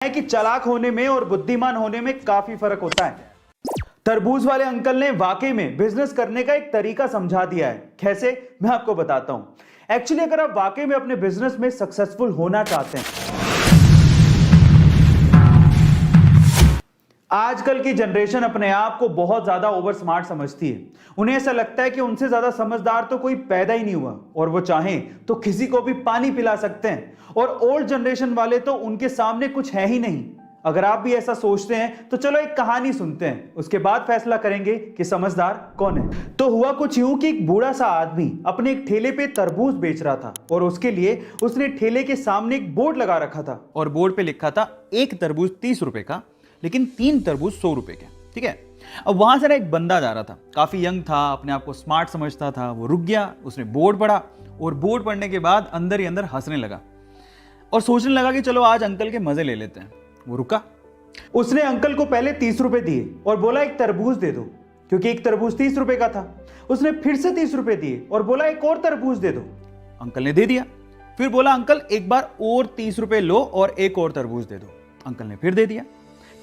है कि चालाक होने में और बुद्धिमान होने में काफी फर्क होता है। तरबूज वाले अंकल ने वाकई में बिजनेस करने का एक तरीका समझा दिया है। कैसे, मैं आपको बताता हूं। एक्चुअली अगर आप वाकई में अपने बिजनेस में सक्सेसफुल होना चाहते हैं, आजकल की जनरेशन अपने आप को बहुत ज्यादा ओवर स्मार्ट समझती है। उन्हें ऐसा लगता है कि उनसे ज्यादा समझदार तो कोई पैदा ही नहीं हुआ और वो चाहें तो किसी को भी पानी पिला सकते हैं। और ओल्ड जनरेशन वाले तो उनके सामने कुछ है ही नहीं। अगर आप भी ऐसा सोचते हैं तो चलो एक कहानी सुनते हैं, उसके बाद फैसला करेंगे कि समझदार कौन है। तो हुआ कुछ यूं कि एक बूढ़ा सा आदमी अपने एक ठेले पे तरबूज बेच रहा था और उसके लिए उसने ठेले के सामने एक बोर्ड लगा रखा था और बोर्ड पे लिखा था एक तरबूज 30 रुपए का, लेकिन 3 तरबूज 100 रुपए के। ठीक है। अब वहां से ना एक बंदा जा रहा था, काफी यंग था, अपने आप को स्मार्ट समझता था। वो रुक गया, उसने बोर्ड पढ़ा और बोर्ड पढ़ने के बाद अंदर ही अंदर हंसने लगा और सोचने लगा कि चलो आज अंकल के मजे ले लेते हैं। वो रुका, उसने अंकल को पहले 30 रुपए दिए और बोला एक तरबूज दे दो, क्योंकि एक तरबूज 30 रुपए का था। उसने फिर से 30 रुपए दिए और बोला एक और तरबूज दे दो। अंकल ने दे दिया। फिर बोला अंकल एक बार और 30 रुपए लो और एक और तरबूज दे दो। अंकल ने फिर दे दिया।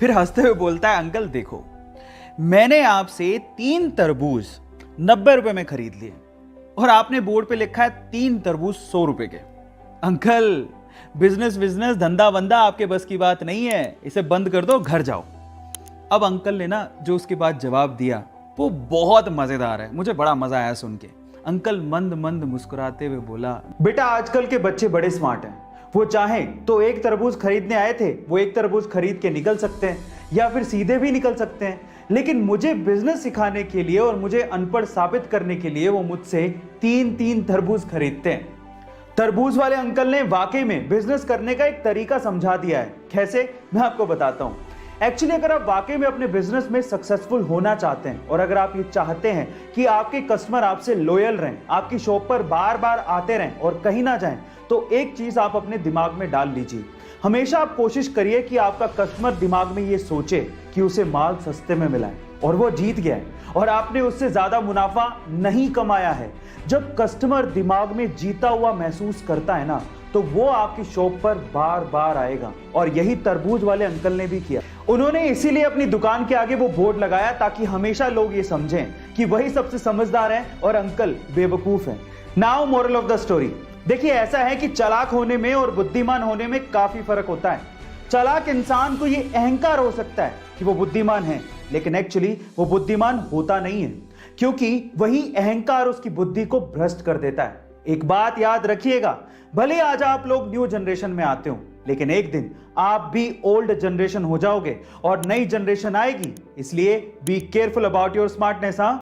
फिर हंसते हुए बोलता है अंकल देखो, मैंने आपसे 3 तरबूज 90 रुपए में खरीद लिए और आपने बोर्ड पे लिखा है 3 तरबूज 100 रुपए के। अंकल बिजनेस बिजनेस धंधा वंदा आपके बस की बात नहीं है, इसे बंद कर दो, घर जाओ। अब अंकल ने ना जो उसके बाद जवाब दिया वो बहुत मजेदार है, मुझे बड़ा मजा आया सुन के। अंकल मंद मंद मुस्कुराते हुए बोला, बेटा आजकल के बच्चे बड़े स्मार्ट हैं। वो चाहें तो एक तरबूज खरीदने आए थे, वो एक तरबूज खरीद के निकल सकते हैं या फिर सीधे भी निकल सकते हैं, लेकिन मुझे बिजनेस सिखाने के लिए और मुझे अनपढ़ साबित करने के लिए वो मुझसे 3-3 तरबूज खरीदते हैं। तरबूज वाले अंकल ने वाकई में बिजनेस करने का एक तरीका समझा दिया है। कैसे, मैं आपको बताता हूं। एक्चुअली अगर आप वाकई में अपने बिजनेस में सक्सेसफुल होना चाहते हैं और अगर आप ये चाहते हैं कि आपके कस्टमर आपसे लॉयल रहें, आपकी शॉप पर बार बार आते रहें और कहीं ना जाएं, तो एक चीज आप अपने दिमाग में डाल लीजिए। हमेशा आप कोशिश करिए कि आपका कस्टमर दिमाग में ये सोचे कि उसे माल सस्ते में मिला है और वो जीत गया है और आपने उससे ज्यादा मुनाफा नहीं कमाया है। जब कस्टमर दिमाग में जीता हुआ महसूस करता है ना, तो वो आपकी शॉप पर बार बार आएगा। और यही तरबूज वाले अंकल ने भी किया। उन्होंने इसीलिए अपनी दुकान के आगे वो बोर्ड लगाया ताकि हमेशा लोग ये समझें कि वही सबसे समझदार हैं और अंकल बेवकूफ हैं। Now moral of the story, देखिए ऐसा है कि चालाक होने में और बुद्धिमान होने में काफी फर्क होता है। चालाक इंसान को ये अहंकार हो सकता है कि वो बुद्धिमान है, लेकिन एक्चुअली वो बुद्धिमान होता नहीं है, क्योंकि वही अहंकार उसकी बुद्धि को भ्रष्ट कर देता है। एक बात याद रखिएगा, भले आज आप लोग न्यू जनरेशन में आते हो, लेकिन एक दिन आप भी ओल्ड जनरेशन हो जाओगे और नई जनरेशन आएगी। इसलिए be careful about your smartness. हाँ।